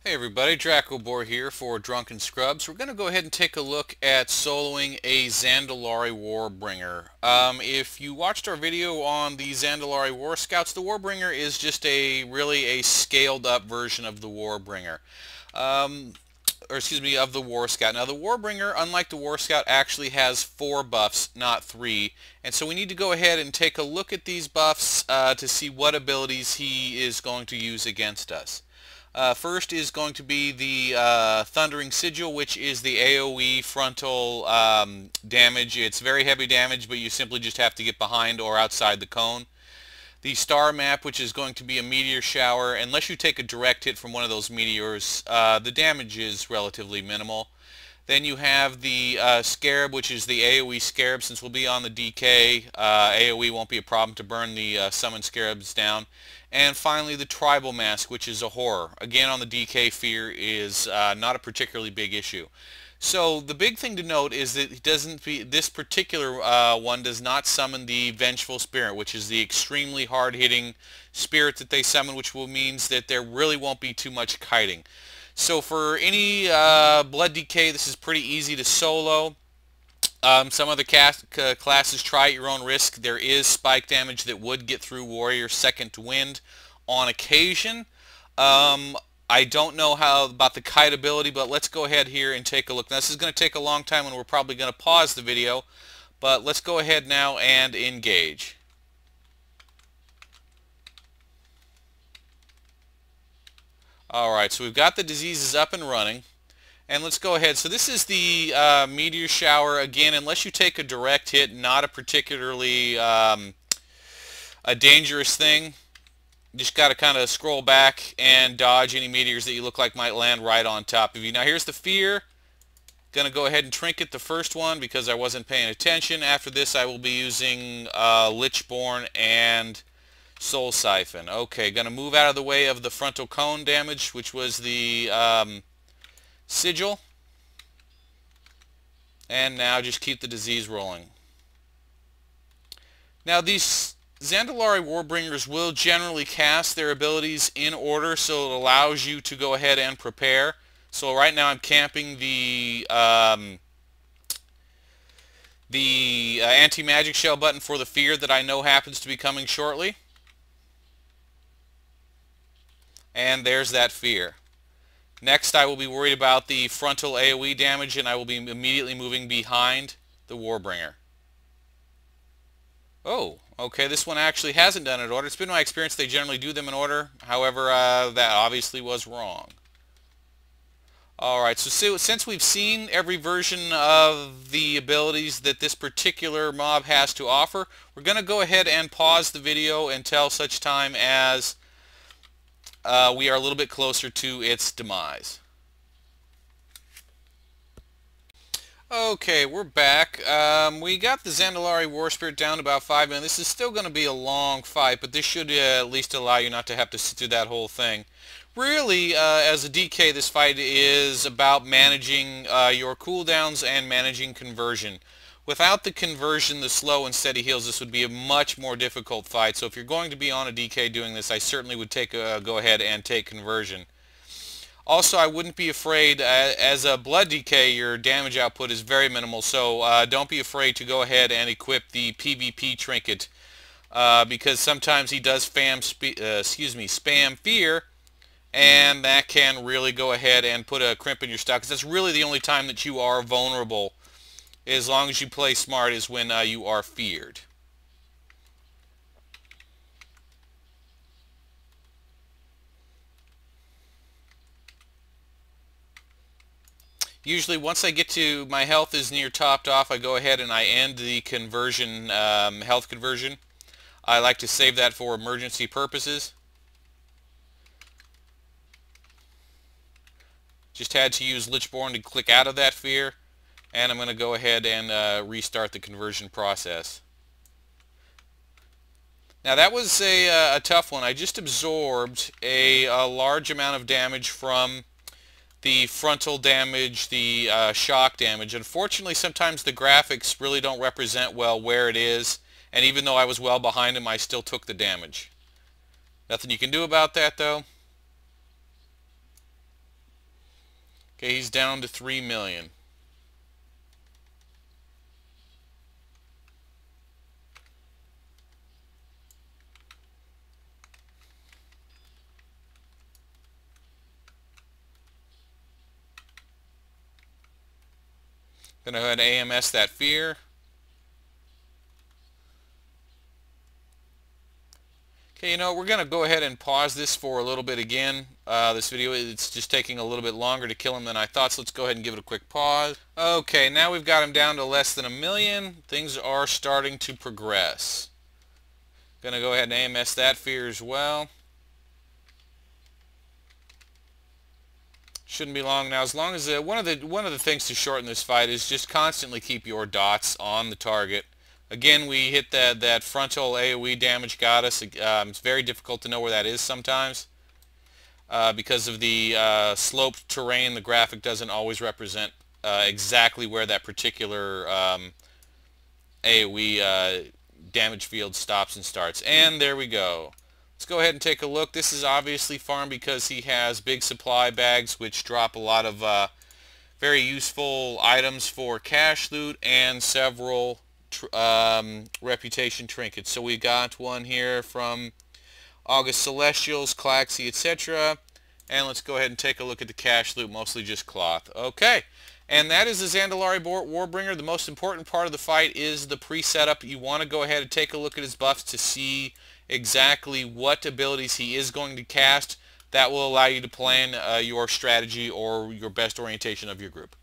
Hey everybody, Dracobor here for Drunken Scrubs. We're going to go ahead and take a look at soloing a Zandalari Warbringer. If you watched our video on the Zandalari War Scouts, the Warbringer is just really a scaled up version of the Warbringer. Or excuse me, of the War Scout. Now the Warbringer, unlike the War Scout, actually has 4 buffs, not 3. And so we need to go ahead and take a look at these buffs to see what abilities he is going to use against us. First is going to be the Thundering Sigil, which is the AoE frontal damage. It's very heavy damage, but you simply just have to get behind or outside the cone. The Star Map, which is going to be a meteor shower. Unless you take a direct hit from one of those meteors, the damage is relatively minimal. Then you have the Scarab, which is the AoE Scarab. Since we'll be on the DK, AoE won't be a problem to burn the summoned Scarabs down. And finally the Tribal Mask, which is a horror. Again, on the DK, fear is not a particularly big issue. So the big thing to note is that this particular one does not summon the Vengeful Spirit, which is the extremely hard-hitting spirit that they summon, which means that there really won't be too much kiting. So for any Blood DK, this is pretty easy to solo. Some other classes, try at your own risk. There is spike damage that would get through Warrior Second Wind on occasion. I don't know how about the kite ability, but let's go ahead here and take a look. Now, this is going to take a long time and we're probably going to pause the video, but let's go ahead now and engage. Alright, so we've got the diseases up and running. And let's go ahead. So this is the meteor shower. Again, unless you take a direct hit, not a particularly a dangerous thing. You just got to kind of scroll back and dodge any meteors that you look like might land right on top of you. Now here's the fear. Going to go ahead and trinket the first one because I wasn't paying attention. After this I will be using Lichborn and Soul Siphon. Okay, going to move out of the way of the frontal cone damage, which was the Sigil, and now just keep the disease rolling. Now these Zandalari Warbringers will generally cast their abilities in order, so it allows you to go ahead and prepare. So right now I'm camping the anti-magic shell button for the fear that I know happens to be coming shortly. And there's that fear. Next, I will be worried about the frontal AoE damage, and I will be immediately moving behind the Warbringer. Oh, okay, this one actually hasn't done it in order. It's been my experience they generally do them in order. However, that obviously was wrong. Alright, so since we've seen every version of the abilities that this particular mob has to offer, we're going to go ahead and pause the video until such time as we are a little bit closer to its demise. Okay, we're back. We got the Zandalari War Spirit down to about 5 minutes. This is still going to be a long fight, but this should at least allow you not to have to sit through that whole thing. Really, as a DK, this fight is about managing your cooldowns and managing conversion. Without the conversion, the slow and steady heals, this would be a much more difficult fight. So if you're going to be on a DK doing this, I certainly would go ahead and take conversion. Also, I wouldn't be afraid, as a blood DK, your damage output is very minimal, so don't be afraid to go ahead and equip the PvP trinket, because sometimes he does spam fear, and that can really go ahead and put a crimp in your stock, because that's really the only time that you are vulnerable, as long as you play smart, is when you are feared. Usually once I get to my health is near topped off, I go ahead and I end the conversion, health conversion. I like to save that for emergency purposes. Just had to use Lichborn to click out of that fear, and I'm going to go ahead and restart the conversion process. Now that was a tough one. I just absorbed a large amount of damage from the frontal damage, the shock damage. Unfortunately, sometimes the graphics really don't represent well where it is, and even though I was well behind him, I still took the damage. Nothing you can do about that, though. Okay, he's down to 3 million. Gonna go ahead and AMS that fear. Okay, you know, we're going to go ahead and pause this for a little bit again. This video, it's just taking a little bit longer to kill him than I thought, so let's go ahead and give it a quick pause. Okay, now we've got him down to less than 1 million. Things are starting to progress. Going to go ahead and AMS that fear as well. Shouldn't be long now. As long as one of the things to shorten this fight is just constantly keep your dots on the target. Again, we hit that frontal AoE damage got us. It's very difficult to know where that is sometimes because of the sloped terrain. The graphic doesn't always represent exactly where that particular AoE damage field stops and starts. And there we go. Let's go ahead and take a look. This is obviously farm because he has big supply bags which drop a lot of very useful items for cash loot and several reputation trinkets. So we got one here from August Celestials, Claxy, etc. And let's go ahead and take a look at the cash loot, mostly just cloth. Okay, and that is the Zandalari Warbringer. The most important part of the fight is the pre-setup. You want to go ahead and take a look at his buffs to see exactly what abilities he is going to cast. That will allow you to plan your strategy or your best orientation of your group.